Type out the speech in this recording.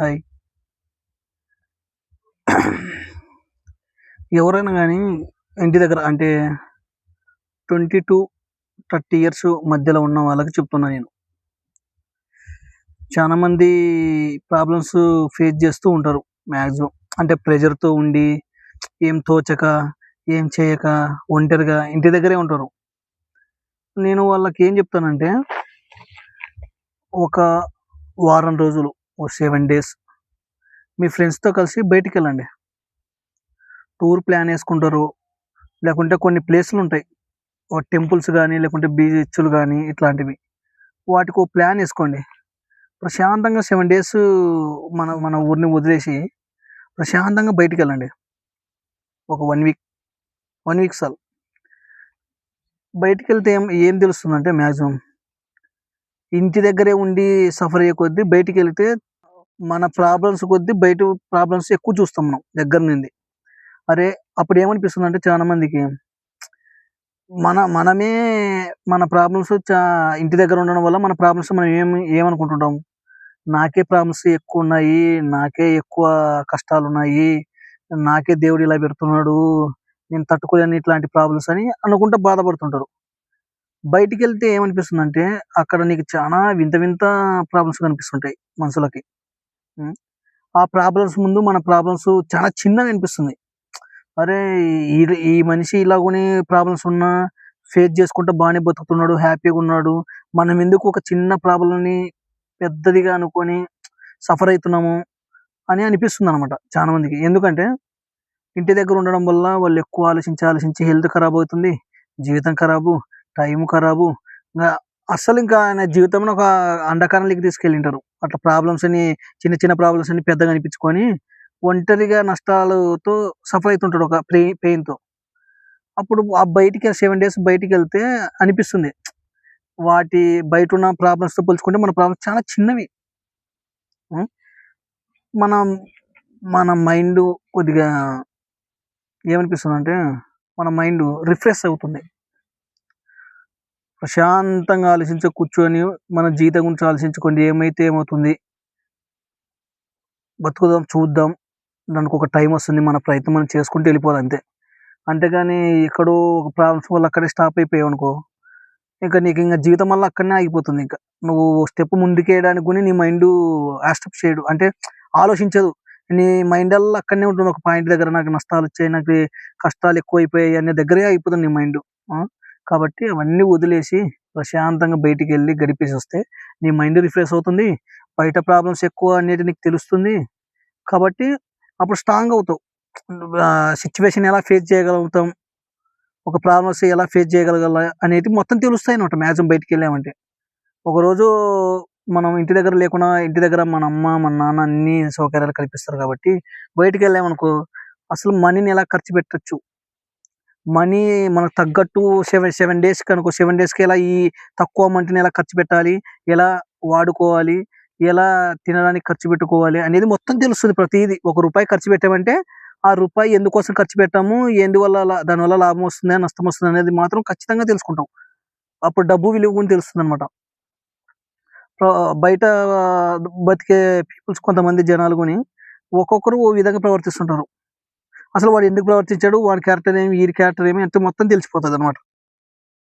Hi. ఎవరైనా గానీ ఇంటి దగ్గర అంటే 20-30 ఇయర్స్ మధ్యలో ఉన్న వాళ్ళకి చెప్తున్నా నేను. చాలా మంది ప్రాబ్లమ్స్ ఫేస్ చేస్తూ ఉంటారు మాక్సిమం. అంటే ప్రెషర్‌తో ఉండి, ఏం తోచక, ఏం చేయక, ఒంటరిగా ఇంటి దగ్గరే ఉంటారు. నేను వాళ్ళకేం చెప్తానంటే, ఒక వారం రోజులు, ఓ 7 డేస్ మీ ఫ్రెండ్స్‌తో కలిసి బయటికెళ్ళండి. Tour plan యేసుకుంటారు. లేకుంటే కొన్ని ప్లేసులుంటాయి. టెంపుల్స్ గానీ, లేకుంటే బీచ్‌లు గానీ ఇట్లాంటివి. వాటికో ప్లాన్ యేసుకోండి. ప్రశాంతంగా 7 డేస్ మన మన ఊరిని వదిలేసి ప్రశాంతంగా బయటికెళ్ళండి. ఒక 1 వీక్, 1 వీక్ చాలు. బయటికెళ్తే ఏం ఏం తెలుస్తుందంటే మాక్సిమం ఇంటి దగ్గరే ఉండి సఫర్ అయ్యే కొద్దీ బయటికెళ్తే మన ప్రాబ్లమ్స్ కొద్దీ బయట ప్రాబ్లమ్స్ ఎక్కువ చూస్తాం మనం దగ్గర నుండి. అరే! అప్పుడేమనిపిస్తుందంటే చాలా మందికి మనమే మన ప్రాబ్లమ్స్ ఇంటి దగ్గర ఉండడం వల్ల మన ప్రాబ్లమ్స్ మనం ఏమనుకుంటుంటాం? నాకే ప్రాబ్లమ్స్ ఎక్కువున్నాయి. నాకే ఎక్కువ కష్టాలున్నాయి. నాకే దేవుడు ఇలా పెడుతున్నాడు. నేను తట్టుకోలేను ఇట్లాంటి ప్రాబ్లమ్స్ అని అనుకుంటా బాధపడుతుంటారు. బయటికెళ్తే ఏమనిపిస్తుందంటే అక్కడ నీకు చానా వింత వింత ప్రాబ్లమ్స్ కనిపిస్తుంటాయి మనుషులకి. హ్మ్. ఆ ప్రాబ్లమ్స్ ముందు మన ప్రాబ్లమ్స్ చాలా చిన్నగనిపిస్తుంది. అరే! ఈ మనిషి ఇలాగనే ప్రాబ్లమ్స్ ఉన్నా ఫేస్ చేసుకుంటూ బానే బతుకుతున్నాడు. హ్యాపీగున్నాడు. మనం ఎందుకు ఒక చిన్న ప్రాబ్లమ్‌ని పెద్దదిగా అనుకోని సఫర్ అయితున్నాము అని అనిపిస్తుందనమాట చాలా మందికి. ఎందుకంటే ఇంటి దగ్గర ఉండడం వల్ల వాళ్ళు ఎక్కువ ఆలోచించి, ఆలోచించి హెల్త్ ఖరాబ్ అవుతుంది. జీవితం ఖరాబు, టైం ఖరాబు. ఇంగ అస్సలింకా ఆయన జీవితంలో ఒక అంధకారంలోకి తీసుకెళ్ళింటారు. అట్లా ప్రాబ్లమ్స్‌ని చిన్న చిన్న ప్రాబ్లమ్స్ అన్ని పెద్దగా అనిపించుకొని ఒంటరిగా నష్టాలతో సఫర్ అయితుంటాడు ఒక పెయిన్‌తో. అప్పుడు ఆ బయటికి 7 డేస్ బయటికెళ్తే అనిపిస్తుంది. వాటి బయటున్న ప్రాబ్లమ్స్‌తో పోల్చుకుంటే మన ప్రాబ్లమ్స్ చాలా చిన్నవి. హ్మ్. మనం మన మైండు కొద్దిగా ఏమనిపిస్తుందంటే, మన మైండు రిఫ్రెష్ అవుతుంది. ప్రశాంతంగా కూర్చొని మన జీవితం గురించి ఆలోచించుకోండి. ఏమైతే ఏమవుతుంది? బతుకుదాం, చూద్దాం. దానికొక టైమొస్తుంది. మన ప్రయత్నం మనం చేసుకుంటూ వెళ్ళిపోవాలంతే. అంతేగాని ఎక్కడో ఒక ప్రాబ్లమ్స్ వల్ల అక్కడే స్టాప్ అయిపోయావనుకో, నీకింక జీవితం మళ్ళా అక్కడనే ఆగిపోతుందింక. నువ్వు స్టెప్ ముందుకేయడానికి గూడా నీ మైండు యాక్సెప్ట్ చేయడు. అంటే ఆలోచించదు. నీ మైండల్లా అక్కడనే ఉంటుంది. ఒక పాయింట్ దగ్గర నాకు నష్టాలొచ్చాయి, నాకు కష్టాలెక్కువైపోయాయి అనే దగ్గరే ఆగిపోతుంది నీ మైండు. ఆ! కాబట్టి అవన్నీ వదిలేసి ప్రశాంతంగా బయటికెళ్ళి గడిపేసొస్తే నీ మైండ్ రిఫ్రెష్ అవుతుంది. బయట ప్రాబ్లమ్స్ ఎక్కువ అనేది నీకు తెలుస్తుంది. కాబట్టి అప్పుడు స్ట్రాంగ్ అవుతావు. సిట్యుయేషన్ ఎలా ఫేస్ చేయగలుగుతాం, ఒక ప్రాబ్లమ్స్ ఎలా ఫేస్ చేయగలగాల అనేటివి మొత్తం తెలుస్తాయన్నమాట మాక్సిమం బయటికెళ్ళామంటే. ఒకరోజు మనం ఇంటి దగ్గర లేకున్నా, ఇంటి దగ్గర మన అమ్మ, మన నాన్న అన్ని సౌకర్యాలు కల్పిస్తారు కాబట్టి, బయటికెళ్ళామనుకో అసలు మనీని ఎలా ఖర్చు పెట్టొచ్చు, మనీ మనకు తగ్గట్టు 7 డేస్‌కనుకో 7 డేస్‌కి ఎలా ఈ తక్కువ అమౌంట్‌ని ఎలా ఖర్చు పెట్టాలి, ఎలా వాడుకోవాలి, ఎలా తినడానికి ఖర్చు పెట్టుకోవాలి అనేది మొత్తం తెలుస్తది ప్రతీదీ. ఒక రూపాయి ఖర్చు పెట్టామంటే, ఆ రూపాయి ఎందుకోసం ఖర్చు పెట్టాము, ఎందువల్ల దానివల్ల లాభం వస్తుందా, నష్టం వస్తుందా అనేది మాత్రం ఖచ్చితంగా తెలుసుకుంటాం. అప్పుడు డబ్బు విలువ కూడా తెలుస్తుందనమాట. బయట బతికే పీపుల్స్ కొంతమంది జనాలు గూని ఒక్కొక్కరు ఓ విధంగా ప్రవర్తిస్తుంటారు. అసలు వాడు ఎందుకు ప్రవర్తించాడు, వాడి క్యారెక్టర్ ఏమి, వీడి క్యారెక్టర్ ఏమి అంటే మొత్తం తెలిసిపోతదనమాట.